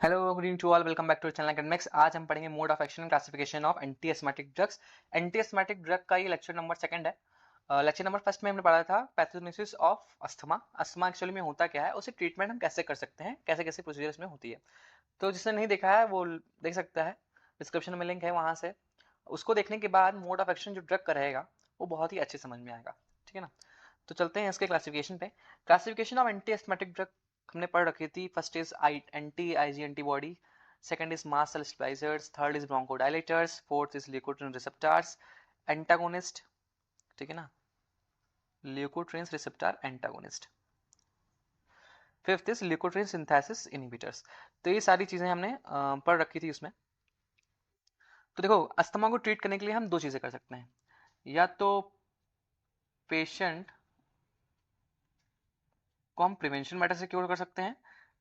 Hello good evening to all, welcome back to channel academics. आज हम पढ़ेंगे mode of action and classification of anti asthmatic drugs. Anti asthmatic drug का ये lecture number second है। Lecture number first में हमने पढ़ा था pathogenesis of asthma. Asthma actually में होता क्या है, उसे ट्रीटमेंट हम कैसे कर सकते हैं, कैसे कैसे प्रोसीजर्स में होती है। तो जिसने नहीं देखा है वो देख सकता है, डिस्क्रिप्शन में लिंक है वहां से। उसको देखने के बाद मोड ऑफ एक्शन जो ड्रग का रहेगा वो बहुत ही अच्छे समझ में आएगा। ठीक है ना। तो चलते हैं इसके क्लासिफिकेशन पे। Classification of anti asthmatic drug हमने पढ़ रखी थी। First is anti IG antibody, second is mast cell stabilisers, third is bronchodilators, fourth is leukotriene receptors antagonist. ठीक है ना, leukotriene receptor antagonist. Fifth is leukotriene synthesis inhibitors. तो ये सारी चीजें हमने पढ़ रखी थी उसमें। तो देखो, अस्थमा को ट्रीट करने के लिए हम दो चीजें कर सकते हैं। या तो पेशेंट को हम प्रिवेंशन मेथड से क्योर कर सकते हैं,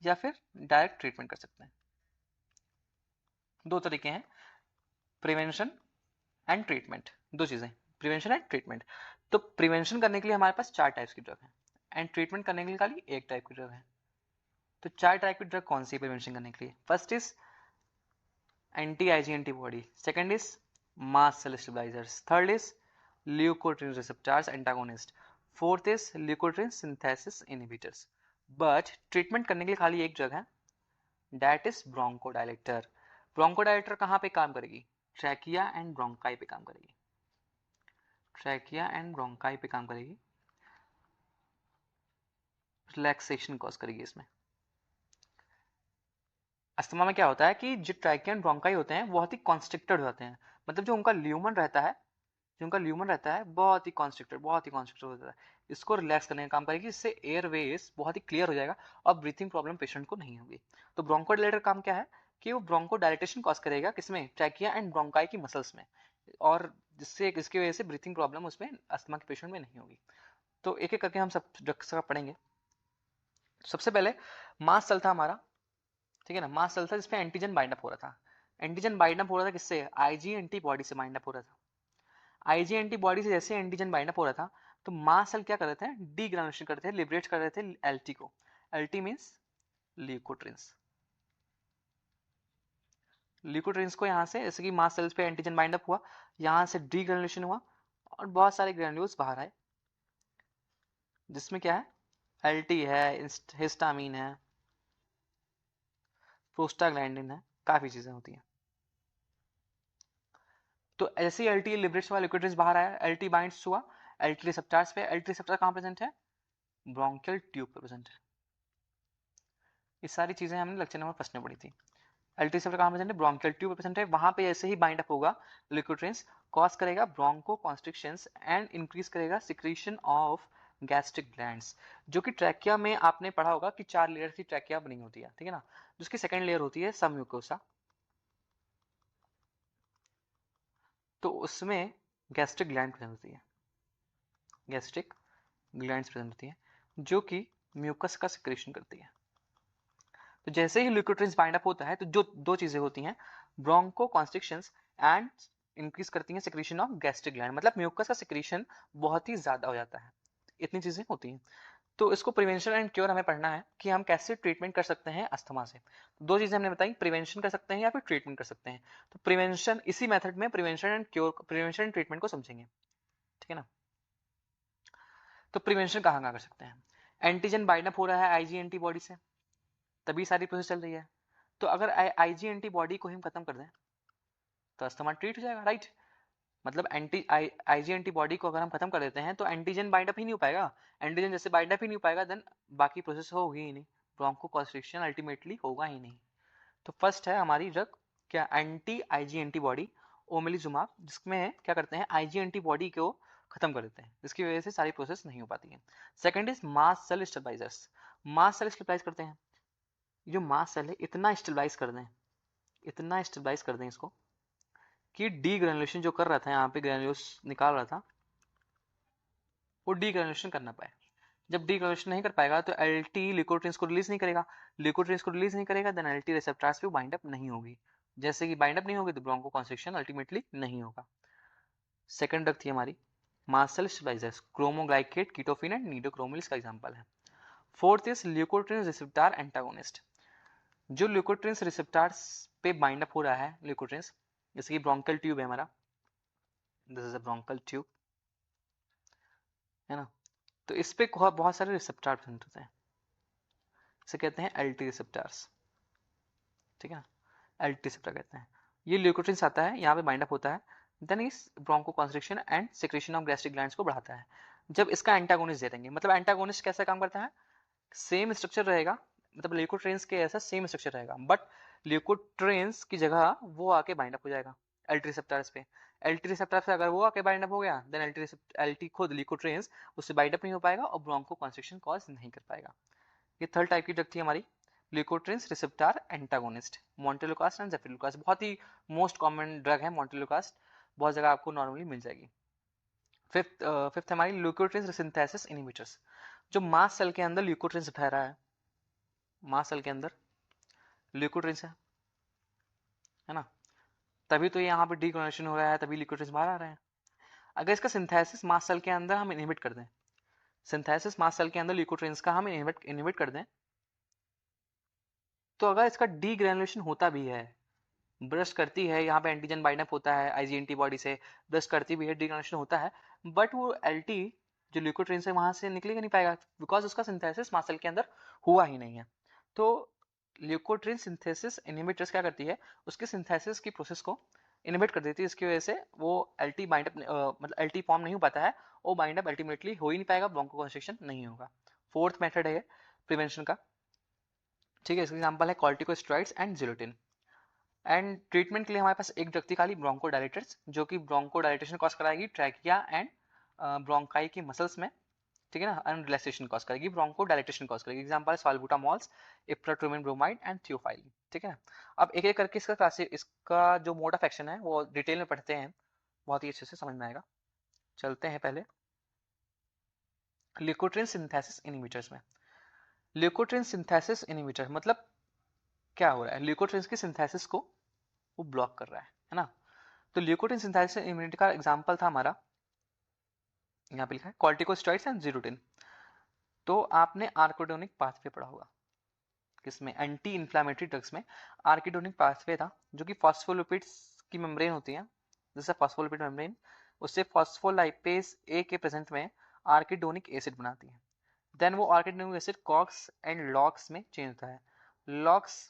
या फिर डायरेक्ट ट्रीटमेंट कर सकते हैं। दो तरीके हैं, प्रिवेंशन एंड ट्रीटमेंट। दो चीजें, प्रिवेंशन एंड ट्रीटमेंट। तो प्रिवेंशन करने के लिए हमारे पास 4 टाइप्स की ड्रग है, एंड ट्रीटमेंट करने के लिए खाली एक टाइप की ड्रग है। तो 4 टाइप की ड्रग कौन सी प्रिवेंशन करने के लिए? First is anti IG antibody, second is mast cell stabilisers, third is leukotriene receptors antagonist, fourth is leukotriene synthesis inhibitors. But treatment करने के लिए खाली एक ड्रग है, दैट इज ब्रोंकोडायलेटर। ब्रोंकोडायलेटर कहाँ पे काम करेगी? ट्रैकिया एंड ब्रोंकाई पे काम करेगी। ट्रैकिया एंड ब्रोंकाई पे काम करेगी, रिलैक्सेशन कॉज करेगी इसमें। अस्थमा में क्या होता है कि जो ट्रैकिया एंड ब्रोंकाई होते हैं बहुत ही कॉन्स्ट्रिक्टेड होते हैं। मतलब जो उनका ल्यूमन रहता है, बहुत ही कॉन्स्ट्रिक्टेड, हो जाता है। इसको रिलैक्स करने का काम करेगी, इससे एयरवेज बहुत ही क्लियर हो जाएगा और ब्रीथिंग प्रॉब्लम पेशेंट को नहीं होगी। तो ब्रोंकोडायलेटर काम क्या है कि वो ब्रोंको डायलेटेशन कॉज करेगा, किसमें? ट्रैकिया एंड ब्रोंकाई की मसल्स में, और जिससे इसकी वजह से ब्रीथिंग प्रॉब्लम उसमें अस्थमा के पेशेंट में नहीं होगी। तो एक एक करके हम सब ड्रग्स का पढ़ेंगे। सबसे पहले मास्ट सेल था हमारा। ठीक है ना, मास्ट सेल था जिसपे एंटीजन बाइंड अप हो रहा था। एंटीजन बाइंड अप हो रहा था किससे? आईजी एंटीबॉडी से बाइंड अप हो रहा था। आईजी एंटीबॉडी से जैसे एंटीजन बाइंड अप हो रहा था, तो मास्ट सेल क्या कर रहे थे? डीग्रेनुलेशन कर रहे थे, लिबरेट कर रहे थे एलटी को। LT means ल्यूकोट्रिन्स। ल्यूकोट्रिन्स को यहाँ से, जैसे कि मास्ट सेल्स पे एंटीजन बाइंड अप हुआ, यहाँ से डीग्रेनुलेशन हुआ और बहुत सारे ग्रेन्यूल्स बाहर आए, जिसमें क्या है? एलटी है, हिस्टामीन है, प्रोस्टाग्लैंडिन है, काफी चीजें होती हैं। तो ऐसे ही एलटी लिबरेट्स हुआ, लिक्विड बाहर आया, एलटी बाइंड्स हुआ एलटी रिसेप्टर्स पे। एलटी रिसेप्टर कहाँ प्रेजेंट है? ब्रोंकियल ट्यूब पे प्रेजेंट है। ये सारी चीजें हमने लेक्चर नंबर फर्स्ट में पढ़ी थी। एलटी रिसेप्टर कहाँ प्रेजेंट है? ब्रोंकियल ट्यूब पे प्रेजेंट है। वहां पे ऐसे ही बाइंड अप होगा, लिक्विड्स कॉज करेगा ब्रोंको कॉन्स्ट्रिक्शंस एंड इंक्रीज करेगा सिक्रीशन ऑफ गैस्ट्रिक ग्लैंड्स। जो कि ट्रैकिया में आपने पढ़ा होगा कि 4 लेयर की ट्रैकिया बनी होती है। ठीक है ना। जिसकी सेकंड लेयर होती है सबम्यूकोसा, तो उसमें गैस्ट्रिक ग्लैंड प्रेजेंट होती है, गैस्ट्रिक ग्लैंड्स प्रेजेंट होती है, जो कि म्यूकस का सिक्रेशन करती है। तो जैसे ही ल्यूकोट्रिन्स बाइंड अप होता है, तो जो दो चीजें होती हैं, ब्रोंको कॉन्स्ट्रिक्शंस एंड इंक्रीज करती हैं सिक्रेशन ऑफ गैस्ट्रिक ग्लैंड, मतलब म्यूकस का सिक्रेशन बहुत ही ज्यादा हो जाता है। इतनी चीजें होती हैं। तो इसको प्रिवेंशन एंड क्योर हमें पढ़ना है कि हम कैसे ट्रीटमेंट कर सकते हैं अस्थमा से। दो चीजें हमने बताई, प्रिवेंशन कर सकते हैं या फिर ट्रीटमेंट कर सकते हैं। तो प्रिवेंशन, इसी मेथड में prevention and cure, prevention and treatment को समझेंगे। ठीक है ना। तो प्रिवेंशन कहाँ कहाँ कर सकते हैं? एंटीजन बाइंड अप हो रहा है आईजी एंटीबॉडी से, तभी सारी प्रोसेस चल रही है। तो अगर आईजी एंटीबॉडी को हम खत्म कर दें तो अस्थमा ट्रीट हो जाएगा, राइट। मतलब आईजी एंटीबॉडी को अगर हम खत्म कर देते हैं तो एंटीजन बाइंड अप ही नहीं हो पाएगा। एंटीजन जैसे बाइंड अप ही नहीं हो पाएगा, देन बाकी प्रोसेस होगी ही नहीं, ब्रोंको कॉन्स्ट्रिक्शन अल्टीमेटली होगा ही नहीं। तो फर्स्ट है हमारी ड्रग क्या? एंटी आईजी एंटीबॉडी ओमेलिजुमाब, जिसमें क्या करते हैं? आईजी एंटीबॉडी को खत्म कर देते हैं, जिसकी वजह से सारी प्रोसेस नहीं हो पाती है। Second is mast cell stabilisers. Mast cell stabilise करते हैं, जो मास्ट सेल है इतना स्टेबलाइज कर दें, इतना स्टेबलाइज कर दें इसको कि डी ग्रेनुलेशन जो कर रहा था, यहाँ पे ग्रेनुल्स निकाल रहा था, वो डी ग्रेनुलेशन कर ना पाए। जब डी ग्रेनुलेशन नहीं कर पाएगा तो एलटी ल्यूकोट्रिन्स को रिलीज नहीं करेगा, ल्यूकोट्रिन्स को रिलीज नहीं करेगा, देन एलटी रिसेप्टर्स पे बाइंड अप नहीं होगी। जैसे कि बाइंड अप नहीं होगी तो ब्रोंको कॉन्स्ट्रिक्शन अल्टीमेटली नहीं होगा। सेकंड ड्रग थी हमारी mast cell stabilisers, cromoglycate, ketotifen and nedocromil इसका एग्जांपल है। Fourth is leukotriene receptor antagonist. जो ल्यूकोट्रिन्स रिसेप्टर्स पे बाइंड अप हो रहा है ल्यूकोट्रिन्स, जैसे कि ब्रोंकल ट्यूब है हमारा, this is a bronchial tube, है ना। तो इस पे बहुत सारे रिसेप्टर प्रेजेंट होते हैं, इसे कहते हैं एलटी रिसेप्टर्स, ठीक है ना, एलटी रिसेप्टर कहते हैं। ये ल्यूकोट्रिन्स आता है, यहाँ पे बाइंड अप होता है, देन इस bronchoconstriction and secretion of gastric glands को बढ़ाता है। जब इसका एंटागोनिस्ट दे देंगे, मतलब एंटागोनिस्ट कैसे काम करता है, सेम स्ट्रक्चर रहेगा, मतलब ल्यूकोट्रिन्स के ऐसा सेम स्ट्रक्चर रहेगा, बट ल्यूकोट्रिन्स की जगह वो आके बाइंड अप हो जाएगा एलटी रिसेप्टर्स पे। एलटी रिसेप्टर से अगर वो आके बाइंड अप हो गया, देन एलटी खुद ल्यूकोट्रिन्स उससे बाइंड अप नहीं हो पाएगा और ब्रोंको कॉन्स्ट्रिक्शन कॉज नहीं कर पाएगा। ये थर्ड टाइप की ड्रग थी हमारी ल्यूकोट्रिन्स रिसेप्टर एंटागोनिस्ट, मोंटेलुकास्ट एंड ज़ेफिलुकास्ट। बहुत ही मोस्ट कॉमन ड्रग है मोंटेलुकास्ट, बहुत जगह आपको नॉर्मली मिल जाएगी। फिफ्थ हमारी ल्यूकोट्रिन्स सिंथेसिस इनहिबिटर्स। जो मास सेल के अंदर ल्यूकोट्रिन्स बैठ रहा है, मास सेल के अंदर ल्यूकोट्रिन्स है ना, तभी तो यहाँ पे डीग्रेनुलेशन हो रहा है, तभी ल्यूकोट्रिन्स बाहर आ रहे हैं। अगर इसका सिंथेसिस मास सेल के अंदर हम इनहिबिट कर दें, सिंथेसिस मास सेल के अंदर ल्यूकोट्रिन्स का हम इनहिबिट कर दें, तो अगर इसका डीग्रेनुलेशन होता भी है, ब्रश करती है, यहाँ पे एंटीजन बाइंड अप होता है आईजी एंटीबॉडी से, ब्रश करती भी है, डीग्रेनुलेशन होता है, बट वो एलटी जो ल्यूकोट्रिन्स है वहां से निकलेगा नहीं पाएगा, बिकॉज उसका सिंथेसिस मास सेल के अंदर हुआ ही नहीं है। तो ल्यूकोट्रिन सिंथेसिस इनहिबिटर्स क्या करती है, उसके सिंथेसिस की प्रोसेस को इनहिबिट कर देती है, इसकी वजह से वो एलटी बाइंड अप मतलब एलटी फॉर्म नहीं हो पाता है, वो बाइंड अप अल्टीमेटली हो ही नहीं पाएगा, ब्रोंकोकंस्ट्रिक्शन नहीं होगा। फोर्थ मेथड है प्रिवेंशन का, ठीक है, इसका एग्जांपल है कॉर्टिकोस्टेरॉइड्स एंड जिलोटिन। एंड ट्रीटमेंट के लिए हमारे पास एक ड्रग थी खाली, ब्रोंकोडायलेटर्स, जो कि ब्रोंकोडायलेटेशन कॉज कराएगी ट्रैकिया एंड ब्रोंकाई की मसल्स में, ठीक है ना, एंड रिलैक्सेशन कॉज करेगी, ब्रोंको डायलेटेशन कॉज करेगी। एग्जांपल है साल्बुटामॉल्स, इप्राट्रोमिन ब्रोमाइड एंड थियोफाइलिन, ठीक है ना। अब एक एक करके इसका जो मोड ऑफ एक्शन है वो डिटेल में पढ़ते हैं, बहुत ही अच्छे से समझ में आएगा। चलते हैं पहले ल्यूकोट्रिन सिंथेसिस इनहिबिटर्स में। ल्यूकोट्रिन सिंथेसिस इनहिबिटर मतलब क्या हो रहा है, ल्यूकोट्रिन की सिंथेसिस को वो ब्लॉक कर रहा है ना। तो ल्यूकोट्रिन सिंथेसिस इनहिबिटर का एग्जांपल था हमारा, यहाँ पे लिखा है कॉर्टिकोस्टेरॉइड्स एंड जिलोटिन। तो आपने आर्कोडोनिक पाथवे पढ़ा होगा, किसमें, एंटी इन्फ्लामेटरी ड्रग्स में आर्किडोनिक पाथवे था, जो कि फॉस्फोलिपिड्स की मेम्ब्रेन होती है, जैसे फॉस्फोलिपिड मेम्ब्रेन, उससे फॉस्फोलाइपेज ए के प्रेजेंट में आर्किडोनिक एसिड बनाती है। देन वो arachidonic acid cox and lox में चेंज होता है। Lox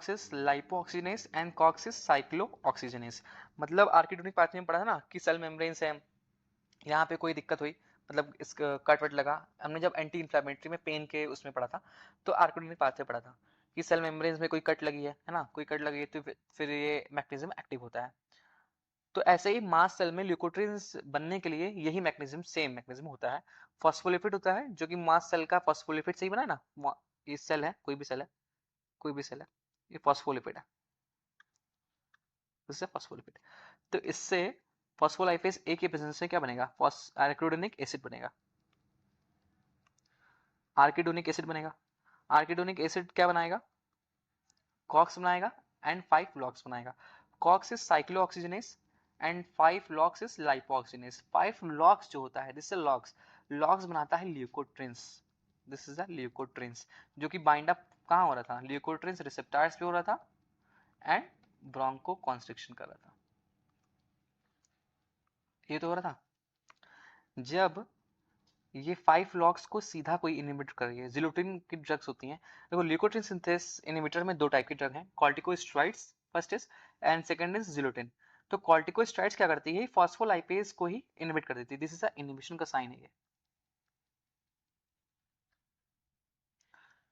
is lipoxygenase and cox is cyclooxygenase. मतलब आर्किडोनिक पाथवे में पढ़ा था ना कि सेल मेम्ब्रेन से यहाँ पे कोई दिक्कत हुई, मतलब इस कट वट लगा, हमने जब एंटी इन्फ्लेमेटरी में पेन के उसमें पढ़ा था, तो आर्कोडोनिक पाथवे पढ़ा था कि सेल मेम्ब्रेन्स में कोई कट लगी है ना, कोई कट लगी है, तो फिर ये मैकेनिज्म एक्टिव होता है। तो ऐसे ही मास सेल में ल्यूकोट्रिन्स बनने के लिए यही मैकेनिज्म, सेम मैकेनिज्म होता है। फॉस्फोलिपिड होता है, जो कि मास सेल का फॉस्फोलिपिड से ही बना है ना, ये सेल है, कोई भी सेल है, कोई भी सेल है, ये फॉस्फोलिपिड है, इससे फॉस्फोलिपिड। तो इससे फॉस्फोलाइपेज ए के प्रेजेंस से क्या बनेगा, आर्किडोनिक एसिड बनेगा, आर्किडोनिक एसिड बनेगा। आर्किडोनिक एसिड क्या बनाएगा, कॉक्स बनाएगा एंड 5 लॉक्स बनाएगा। Cox is cyclooxygenase and 5 lox is lipoxygenase. 5 lox जो होता है, दिस इज लॉक्स, लॉक्स बनाता है leukotrienes, this is the leukotrienes, जो कि बाइंड अप कहाँ हो रहा था, ल्यूकोट्रिन्स रिसेप्टर्स पे हो रहा था एंड ब्रोंको कॉन्स्ट्रिक्शन कर रहा था। ये तो हो रहा था। जब ये 5 लॉक्स को सीधा कोई इनहिबिट कर रही है, जिलोटिन की ड्रग्स होती हैं, देखो ल्यूकोट्रिन सिंथेसिस इनहिबिटर में दो टाइप की ड्रग हैं, corticosteroids first is and second is zileuton. तो कॉर्टिकोस्टेरॉइड्स क्या करती है, फॉस्फोलाइपेज को ही इनहिबिट कर देती है, दिस इज द इनहिबिशन का साइन है ये।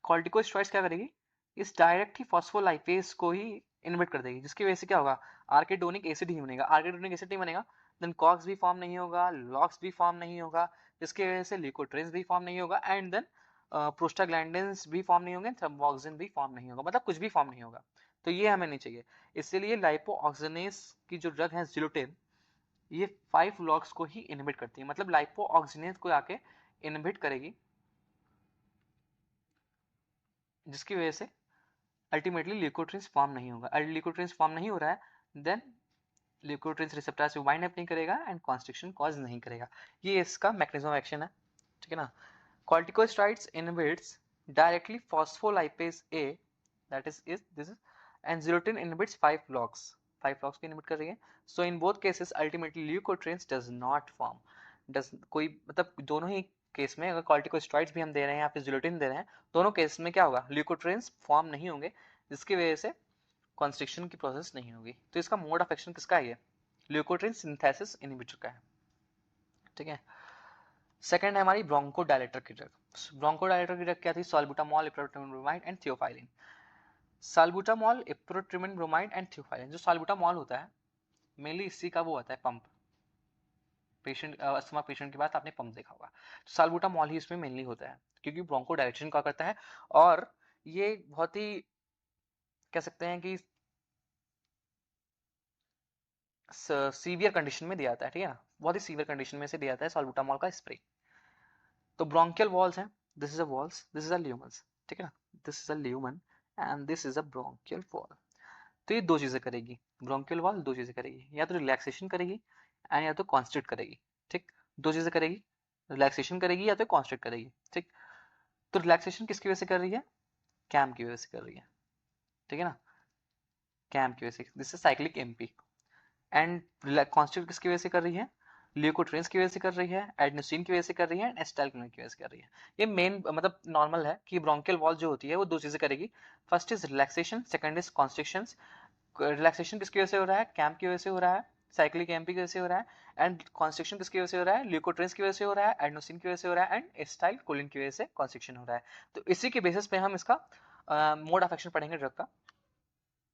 कॉर्टिकोस्टेरॉइड्स क्या करेगी, इस डायरेक्ट ही फॉस्फोलाइपेज को ही इनहिबिट कर देगी, जिसकी वजह से क्या होगा, आर्किडोनिक एसिड ही बनेगा। आर्किडोनिक एसिड नहीं बनेगा, देन कॉक्स भी फॉर्म नहीं होगा, लॉक्स भी फॉर्म नहीं होगा, जिसकी वजह से ल्यूकोट्रिन्स भी फॉर्म नहीं होगा, एंड देन प्रोस्टाग्लैंडिन्स भी फॉर्म नहीं होंगे, थ्रोम्बोक्सिन भी फॉर्म नहीं होगा, मतलब कुछ भी फॉर्म नहीं होगा। तो ये हमें नहीं चाहिए, इसीलिए लाइपोऑक्सीजनेस की जो ड्रग है जिलोटिन, ये 5 लॉक्स को ही इनहिबिट करती है, मतलब लाइपोऑक्सीजनेस को आके इनहिबिट करेगी, जिसकी वजह से अल्टीमेटली ल्यूकोट्रिन्स फॉर्म नहीं होगा। ल्यूकोट्रिन्स फॉर्म नहीं हो रहा है, देन ल्यूकोट्रिन्स रिसेप्टर से बाइंड अप नहीं करेगा एंड कॉन्स्ट्रिक्शन कॉज नहीं करेगा। ये इसका मैकेनिज्म ऑफ एक्शन है, ठीक है ना। Corticosteroids inhibits directly phospholipase A, that is this is, and zoltin inhibits 5 blocks, 5 blocks को inhibit कर रही है. So in both cases ultimately leukotrienes does not form. does कोई मतलब दोनों ही केस में अगर कॉर्टिकोस्टेरॉइड्स भी हम दे रहे हैं या फिर जिलोटिन दे रहे हैं, दोनों केस में क्या होगा, ल्यूकोट्रिएंस फॉर्म नहीं होंगे, जिसकी वजह से कॉन्स्ट्रिक्शन की प्रोसेस नहीं होगी. तो इसका मोड ऑफ एक्शन किसका है, ल्यूकोट्रिन सिंथेसिस इनहिबिटर का है. ठीक है. सेकंड है हमारी ब्रोंकोडायलेटर की ड्रग. ब्रोंकोडायलेटर की ड्रग क्या थी, salbutamol, ipratropium bromide and theophylline. Salbutamol, ipratropium bromide and theophylline. जो सॉल्बुटामॉल होता है मेनली इसी का वो होता है पंप. पेशेंट अस्थमा पेशेंट के बाद आपने पंप देखा होगा. तो साल्बुटामॉल ही इसमें मेनली होता है क्योंकि ब्रोंको डायलेशन का करता है और ये बहुत ही कह सकते हैं कि सीवियर कंडीशन में दिया जाता है. ठीक है ना, बहुत ही सीवियर कंडीशन में से दिया जाता है साल्बुटामॉल का स्प्रे. तो ब्रोंकियल वॉल्स हैं, this is a walls, this is a ल्यूमन्स. ठीक है ना, this is a lumen and this is a bronchial wall. तो ये दो चीजें करेगी ब्रोंकियल वॉल, दो चीजें करेगी, या तो रिलैक्सेशन करेगी एंड या तो कॉन्स्ट्रिक्ट करेगी. ठीक, दो चीजें करेगी, रिलैक्सेशन करेगी या तो कॉन्स्ट्रिक्ट करेगी. ठीक, तो रिलैक्सेशन किसकी वजह से कर रही है, कैम की वजह से कर रही है. ठीक है ना, कैम की वजह से, this is cyclic MP. And constrict किसकी वजह से कर रही है, ल्यूकोट्रिएंस की वजह से कर रही है, एडेनोसिन की वजह से कर रही है, एसिटाइलकोलिन की वजह से कर रही है. ये मेन मतलब नॉर्मल है कि ब्रोंकियल वॉल जो होती है वो दो चीजें करेगी. First is relaxation, second is constriction. Relaxation किसकी वजह से हो रहा है, कैम की वजह से हो रहा है, साइक्लिक एमपी की वजह से हो रहा है. एंड कॉन्स्ट्रिक्शन किसकी वजह से हो रहा है, ल्यूकोट्रिएंस की वजह से हो रहा है, एडेनोसिन की वजह से हो रहा है एंड एसिटाइलकोलिन की वजह से कॉन्स्ट्रिक्शन हो रहा है. तो इसी के बेसिस पे हम इसका मोड ऑफ एक्शन पढ़ेंगे ड्रग का.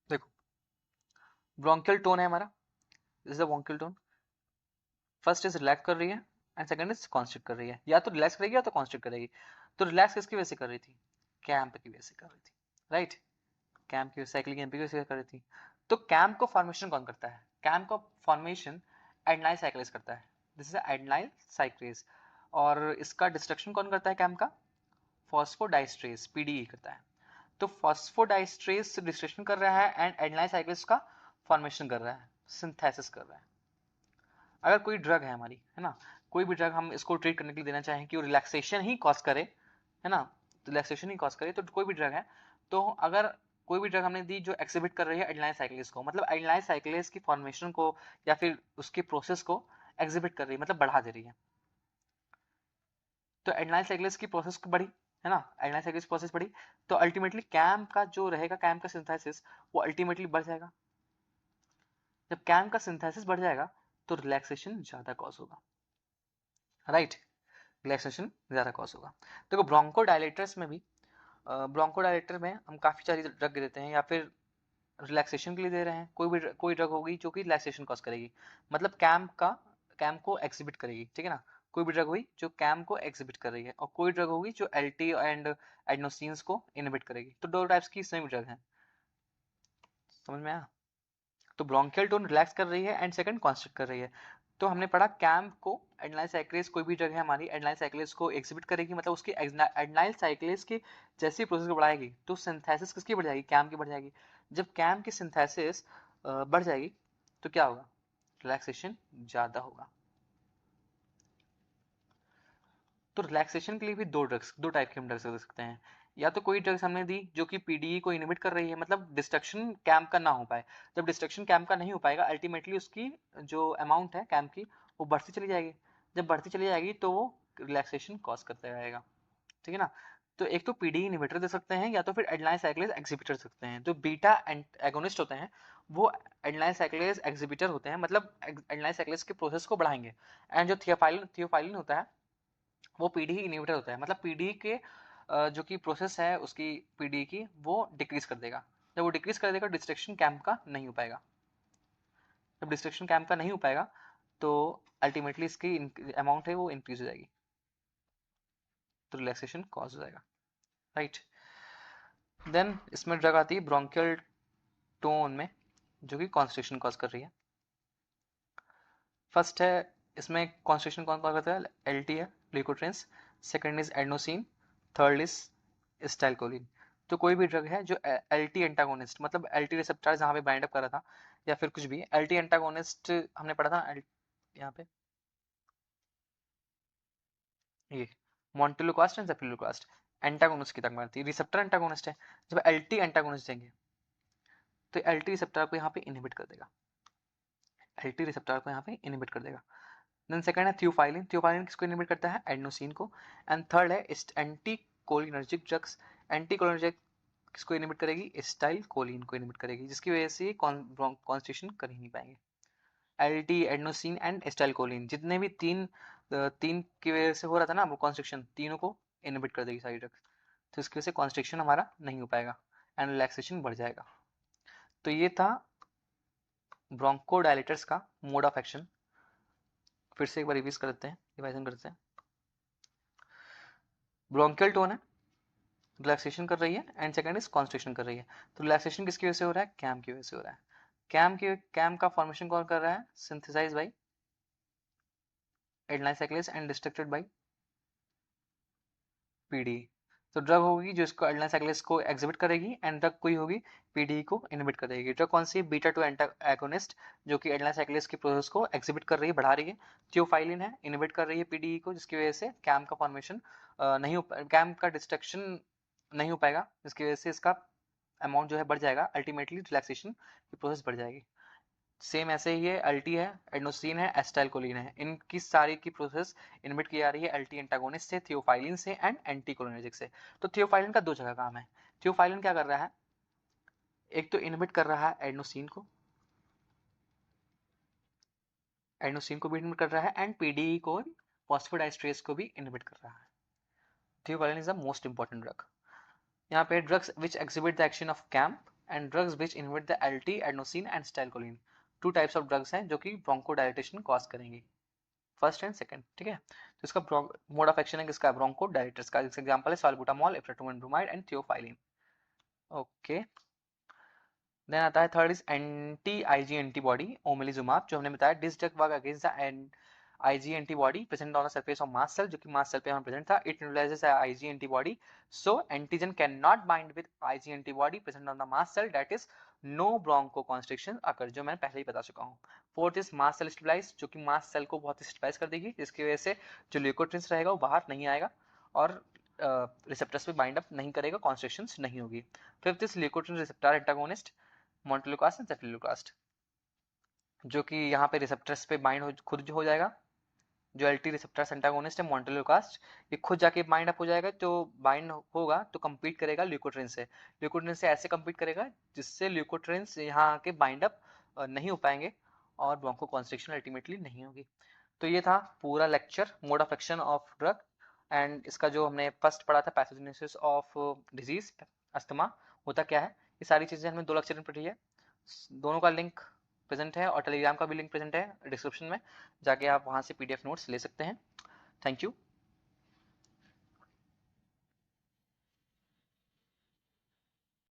देखो, ब्रोंकियल टोन है हमारा, this is the bronchial tone. First is relax कर रही है एंड सेकंड इज कॉन्स्ट्रिक्ट कर रही है. या तो रिलैक्स करेगी या तो कॉन्स्ट्रिक्ट करेगी. तो रिलैक्स किसकी वजह से कर रही थी, कैम्प की वजह से कर रही थी. राइट, कैम्प की साइक्लिक एमपी की वजह से कर रही थी. तो कैम्प को फॉर्मेशन कौन करता है, कैम्प का फॉर्मेशन एडेनाइल साइक्लेज करता है. This is adenyl cyclase. और इसका डिस्ट्रक्शन कौन करता है, कैम्प का फॉस्फोडाइस्ट्रेस पीडीई करता है. तो फॉस्फोडाइस्ट्रेस डिस्ट्रक्शन कर रहा है एंड एडेनाइल साइक्लेज का फॉर्मेशन कर रहा है, सिंथेसिस कर रहा है. अगर कोई ड्रग है हमारी, है ना, कोई भी ड्रग हम इसको ट्रीट करने के लिए देना चाहें कि वो रिलैक्सेशन ही कॉज करे, है ना, रिलैक्सेशन ही कॉज करे, तो कोई भी ड्रग है, तो अगर कोई भी ड्रग हमने दी जो एक्सिबिट कर रही है एडेनाइल साइक्लेज को, मतलब एडेनाइल साइक्लेज की फॉर्मेशन को या फिर उसके प्रोसेस को एक्सिबिट कर रही है, मतलब बढ़ा दे रही है. तो एडेनाइल साइक्लेज की प्रोसेस को बढ़ी, है ना, एडेनाइल साइक्लेज प्रोसेस बढ़ी, तो अल्टीमेटली कैम का जो रहेगा, कैम का सिंथेसिस वो अल्टीमेटली बढ़ जाएगा. जब कैम का सिंथेसिस बढ़ जाएगा तो रिलैक्सेशन ज्यादा कॉज होगा. राइट, रिलैक्सेशन ज़्यादा कॉज होगा. देखो ब्रोंकोडायलेटर्स में भी, ब्रोंकोडायलेटर में हम काफ़ी सारी ड्रग देते हैं या फिर रिलैक्सेशन के लिए दे रहे हैं. कोई ड्रग होगी जो कि रिलैक्सेशन कॉज करेगी, मतलब कैम को एक्सिबिट करेगी. ठीक है ना, कोई भी ड्रग हुई जो कैम को एक्सिबिट कर रही है, और कोई ड्रग होगी जो एलटी एंड एडेनोसिन्स को इनहिबिट करेगी. तो दो टाइप्स की इसमें भी ड्रग है, समझ में आया. तो ब्रोंकियल टोन रिलैक्स कर रही है एंड सेकंड कॉन्स्ट्रिक्ट कर रही है. तो हमने पढ़ा कैम्प को एडेनाइल साइक्लेज, कोई भी ड्रग है हमारी एडेनाइल साइक्लेज को एक्सिबिट करेगी, मतलब उसकी एडेनाइल साइक्लेज की जैसी प्रोसेस को बढ़ाएगी तो सिंथेसिस किसकी बढ़ जाएगी, कैम्प की बढ़ जाएगी. जब कैम्प की सिंथेसिस बढ़ जाएगी तो क्या होगा, रिलैक्सेशन ज्यादा होगा. तो रिलैक्सेशन के लिए भी दो टाइप के हम ड्रग्स दे सकते हैं. या तो कोई ड्रग्स हमने दी जो कि पीडीई को इनहिबिट कर रही है, मतलब डिस्ट्रक्शन कैम्प का ना हो पाए. जब डिस्ट्रक्शन कैम्प का नहीं हो पाएगा अल्टीमेटली उसकी जो अमाउंट है कैम्प की वो बढ़ती चली जाएगी. जब बढ़ती चली जाएगी तो वो रिलैक्सेशन कॉज करता रहेगा. ठीक है ना. तो एक तो पीडीई इनहिबिटर दे सकते हैं या तो फिर एडेनाइल साइक्लेज एक्सिबिटर सकते हैं. जो बीटा एगोनिस्ट होते हैं वो एडेनाइल साइक्लेज एक्सिबिटर होते हैं, मतलब एडेनाइल साइक्लेज के प्रोसेस को बढ़ाएंगे. एंड जो थियोफाइलिन होता है वो पीडीई इनहिबिटर होता है, मतलब पीडीई के जो कि प्रोसेस है उसकी पीडीई की वो डिक्रीज कर देगा. जब वो डिक्रीज कर देगा डिस्ट्रक्शन कैम्प का नहीं हो पाएगा. जब डिस्ट्रक्शन कैम्प का नहीं हो पाएगा तो अल्टीमेटली इसकी अमाउंट है वो इंक्रीज हो जाएगी, तो रिलैक्सेशन कॉज हो जाएगा. राइट. देन इसमें ड्रग आती है ब्रोंकियल टोन में जो कि कॉन्स्ट्रिक्शन कॉज कर रही है. फर्स्ट है इसमें कॉन्स्ट्रिक्शन कौन कॉज करता है, एलटी है, leukotrienes. Second is adenosine, third is acetylcholine. तो कोई भी ड्रग है जो एलटी एंटागोनिस्ट, मतलब एलटी रिसेप्टर जहाँ पे बाइंड अप कर रहा था या फिर कुछ भी एलटी एंटागोनिस्ट हमने पढ़ा था यहाँ पे, ये मोन्टेलोकास्ट एंड जेफिलोकास्ट. एंटागोनिस्ट की तरह काम करती है। रिसेप्टर एंटागोनिस्ट है, जब एल्टी एंटागोनिस्ट देंगे तो एल्टी रिसेप्टर को यहाँ पे इनहिबिट कर देगा, एल्टी रिसेप्टर को यहाँ पे इनहिबिट कर देगा। देन सेकंड है थियोफाइलिन, थियोफाइलिन किसको इनहिबिट करता है? एडेनोसिन को। एंड थर्ड है anti cholinergic drugs, anti cholinergic किसको इनहिबिट करेगी? एसिटाइल कोलिन को इनहिबिट करेगी, जिसकी वजह से कॉन्स्टिट्यूशन कर ही नहीं पाएंगे। एल्टी, एडेनोसिन एंड एसिटाइल कोलिन, जितने भी तीन की वजह से हो रहा था ना वो कॉन्स्ट्रिक्शन, तीनों को इनहिबिट कर देगी सारी ड्रग्स, तो इसकी वजह से कॉन्स्ट्रिक्शन हमारा नहीं हो पाएगा एंड रिलैक्सेशन बढ़ जाएगा। तो ये था ब्रोंकोडायलेटर्स का मोड ऑफ एक्शन। फिर से एक बार रिवीज करते हैं, रिवाइजन करते हैं। ब्रोंकियल टोन है, रिलैक्सेशन कर रही है, एंड सेकंड इज कॉन्स्ट्रिक्शन कर रही है। तो रिलैक्सेशन किसकी वजह से हो रहा है? कैम की वजह से हो रहा है। कैम का फॉर्मेशन कौन कर रहा है? Synthesize by adenyl cyclase and destructed by PD. तो ड्रग होगी जो इसको एडेनाइल साइक्लेज को एग्जिबिट करेगी, एंड ड्रग कोई होगी पीडी को इनहिबिट करेगी। ड्रग कौन सी है? बीटा 2 एगोनिस्ट, जो कि एडेनाइल साइक्लेज की प्रोसेस को एग्जिबिट कर रही है, बढ़ा रही है। थियोफाइलिन है, इनहिबिट कर रही है पीडी को, जिसकी वजह से कैम का फॉर्मेशन नहीं हो, कैम का डिस्ट्रक्शन नहीं हो पाएगा, जिसकी वजह से इसका अमाउंट जो है बढ़ जाएगा, अल्टीमेटली रिलैक्सेशन की प्रोसेस बढ़ जाएगी। सेम ऐसे ही है, अल्टी है, एडेनोसिन है, एसिटाइलकोलिन है, इनकी सारी की प्रोसेस इनहिबिट की जा रही है अल्टी एंटागोनिस्ट से, थियोफाइलिन से एंड एंटीकोलिनर्जिक से। तो थियोफाइलिन का दो जगह काम है। थियोफाइलिन क्या कर रहा है? एक तो इनहिबिट कर रहा है एडेनोसिन को, एडेनोसिन को भी इनहिबिट कर रहा है, एंड पीडीई को, फॉस्फोडाइस्ट्रेस को भी इनहिबिट कर रहा है। Theophylline is the most important drug. यहाँ पे drugs which exhibit the action of cAMP and drugs which inhibit the LT, adenosine and acetylcholine, two types of drugs हैं जो कि ब्रोंकोडायलेटेशन कॉज करेंगी, फर्स्ट एंड सेकंड। ठीक है, तो इसका मोड ऑफ एक्शन है किसका? ब्रोंकोडायलेटर्स का। इसका एग्जांपल है salbutamol, ipratropium bromide and theophylline. Okay, then आता है third is anti IG antibody omalizumab, जो हमने बताया this drug work against the IG antibody present on the surface of mast cell, जो कि मास्ट सेल पे हमें प्रेजेंट था। It neutralizes IG antibody, so antigen can not bind with IG antibody present on the mast cell, that is no bronchoconstriction occur, जो मैं पहले ही बता चुका हूँ। Fourth is mast cell stabilise, जो कि मास्ट सेल को बहुत ही स्टेबलाइज कर देगी, जिसकी वजह से जो ल्यूकोट्रिन्स रहेगा वो बाहर नहीं आएगा और रिसेप्टर्स पे बाइंड अप नहीं करेगा, कॉन्स्ट्रिक्शन नहीं होगी। Fifth is leukotriene receptor antagonist montelukast and zafirlukast, जो कि यहाँ पे रिसेप्टर्स पे बाइंड खुद हो जाएगा। जो एल्टी रिसेप्टर एंटागोनिस्ट है मोन्टेलोकास्ट, ये खुद जाके बाइंड अप हो जाएगा, तो बाइंड होगा तो कम्पीट करेगा ल्यूकोट्रिन से। ल्यूकोट्रिन से ऐसे कम्पीट करेगा जिससे ल्यूकोट्रिन यहाँ आके बाइंड अप नहीं हो पाएंगे और ब्रोंको कॉन्स्ट्रिक्शन अल्टीमेटली नहीं होगी। तो ये था पूरा lecture mode of action of drug, and इसका जो हमने फर्स्ट पढ़ा था पैथोजेनेसिस ऑफ डिजीज अस्थमा होता क्या है, ये सारी चीजें हमने 2 लेक्चर में पढ़ी है। दोनों का लिंक प्रेजेंट है और टेलीग्राम का भी लिंक प्रेजेंट है डिस्क्रिप्शन में, जाके आप वहाँ से PDF नोट्स ले सकते हैं। Thank you.